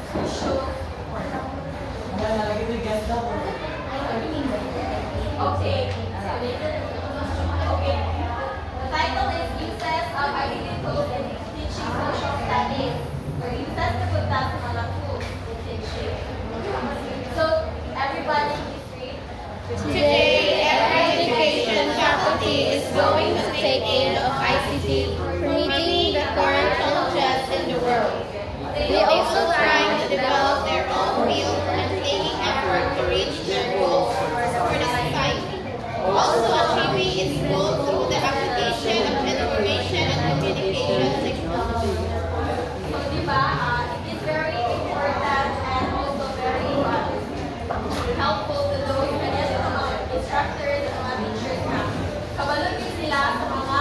show okay. Okay. The title is Uses of ICT Tools in Teaching Social Studies, or uses kapunta sa mga tools in teaching. So, everybody please read. Today, every education faculty is going to take aid of ICT for meeting the current challenges in the world. They also trying to develop their own field and taking effort to reach their goals for the society. Also achieving its goal through the application of information and communication technology. So, di ba, it is very important and also very helpful to those sa mga instructors, sa mga teachers na kabalugin sila sa mga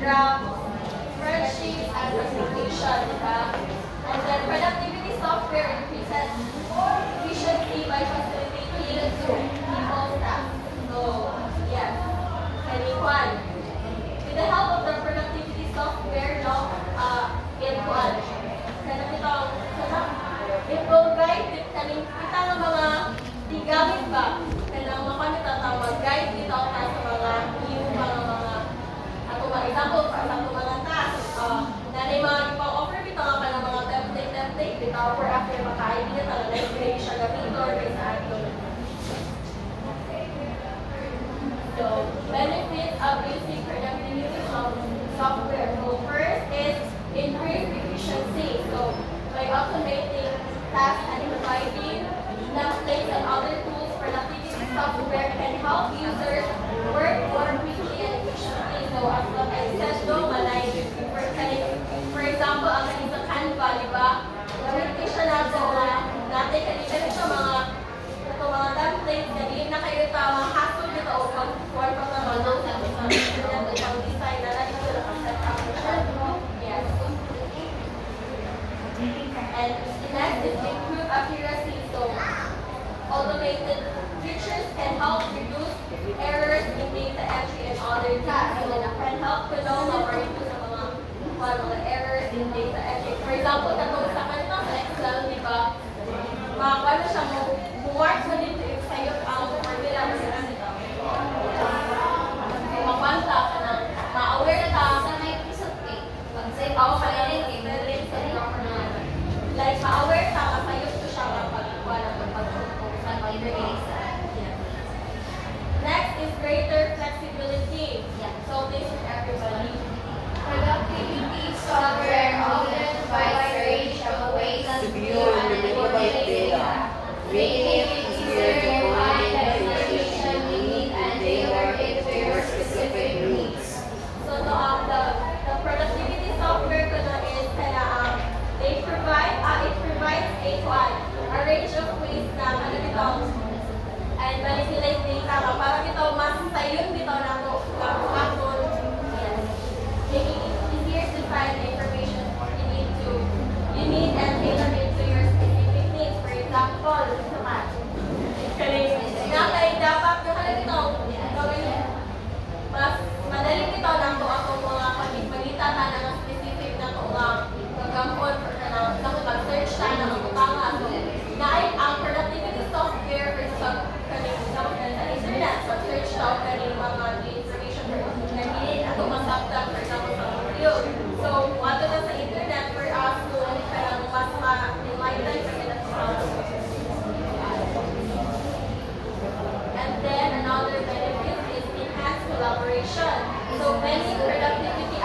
graphs, spreadsheets, and presentation, diba? And then productivity software increases efficiency by facilitating people's tasks. So, yes. One. With the help of the productivity software, no, it will guide kita ng mga digamit ba? Kanang makamit at mag-guide dito sa mga ato mga example, sa ato mga tasks. Na mga ipang-offer dito nga pa ng mga template dito for after makain dito na library siya gamit or may sa ato. So, benefits of using productivity software. So, first is increased efficiency. So, by automating tasks and providing templates and other tools, productivity software can help users work more quickly and efficiently. So, as what I said, for example, ang kanina Canva, di ba? Gamitin siya natin kanina ito mga templates, kanina na kayo tama, hassle dito o pag-form pa naman ng pang-design na natin ito nakaset up siya. Yes. And next is improve accuracy. So, automated features can help reduce errors in data entry and other tasks. And then can help to know ma-reduce sa mga errors in data entry. For example, katong sa kanito sa Excel, di ba? Paano siya mo-work mo dito yung sa'yo ang formula mo sa kanito. Mapanta ka na, ma-aware na ta. Sa may episode 8, pag-save ako ka na rin, like, ma-aware ka, kapayos ko siya kapag-iwan ang pag-release. Next is greater flexibility. So, this is everybody. Productivity software often provides a range of ways to view and manipulate data, making it easier to find the information you need and tailor it to your specific needs. So, the productivity software ko na is it provides a range of ways na and manipulate data para mas sayon na ako making it easier to find the information you need and tailor it to your specific needs. For example, dapat mas madaling ito na ako mga pagpagita na specific na ito magampon mag-search tayo ng utanga. So, ang productivity software sa internet, mag-search tayo kaning mga information na need ato masabtan, for example, sa video. So, ato na sa internet for us to mas ma-enlighten sa and then another benefit is enhanced collaboration. So, many productivity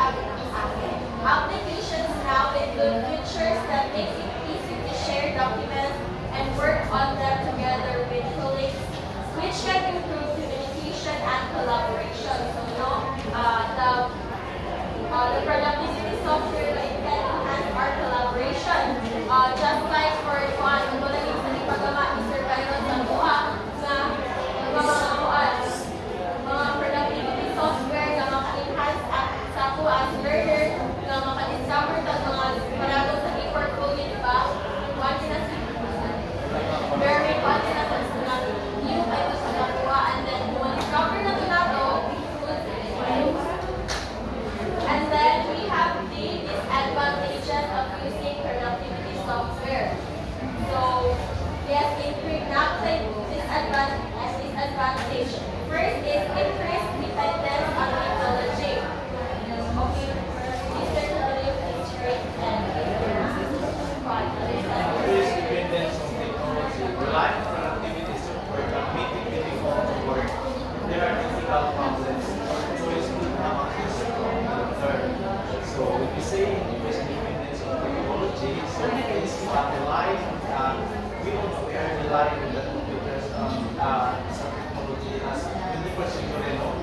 applications now include features that make it easy to share documents and work on them together with colleagues, which can improve communication and collaboration. So, the productivity software can enhance our collaboration. Just like for one, mga productivity software na maka-enhance sa ako as learner, na maka-discover sa mga paragod sa e-portfolio, di ba? One na sa new kayo sa nakuha, and then kung discover na ito na ito, and then we have the disadvantages of using productivity software. So, yes, disadvantage. First is increased dependence on technology. Okay, Mr. Philip is great and increased dependence on technology. Relying on productivity software can make it difficult to work. There are difficult problems. Choice to have access to learn. So, if you say increased dependence on technology, so it's relying on we don't rely on the computers some technology as 21st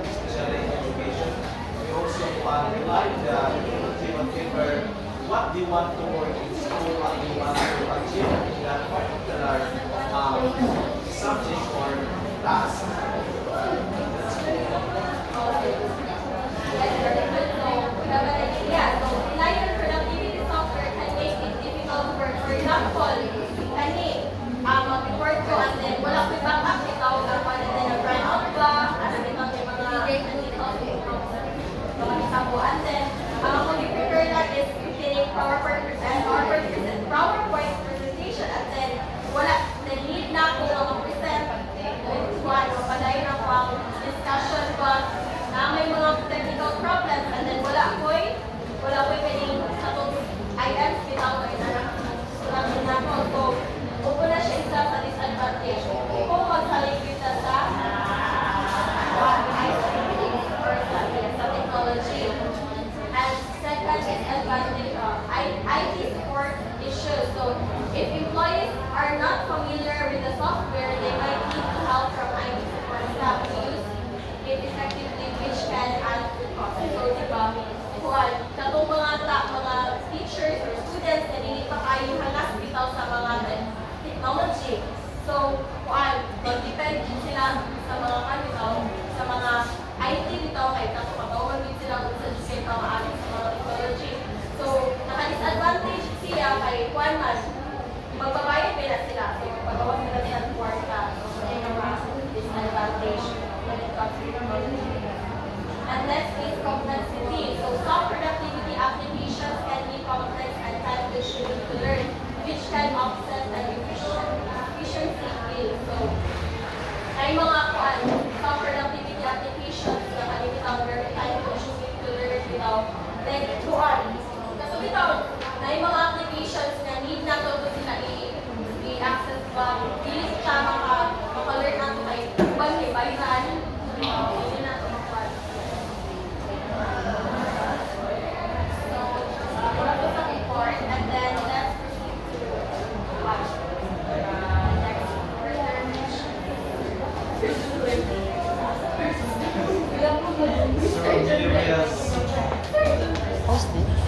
especially in education. We also rely on the technology whatever what they want to work in school, what they want to achieve in that particular subject or task. What's this?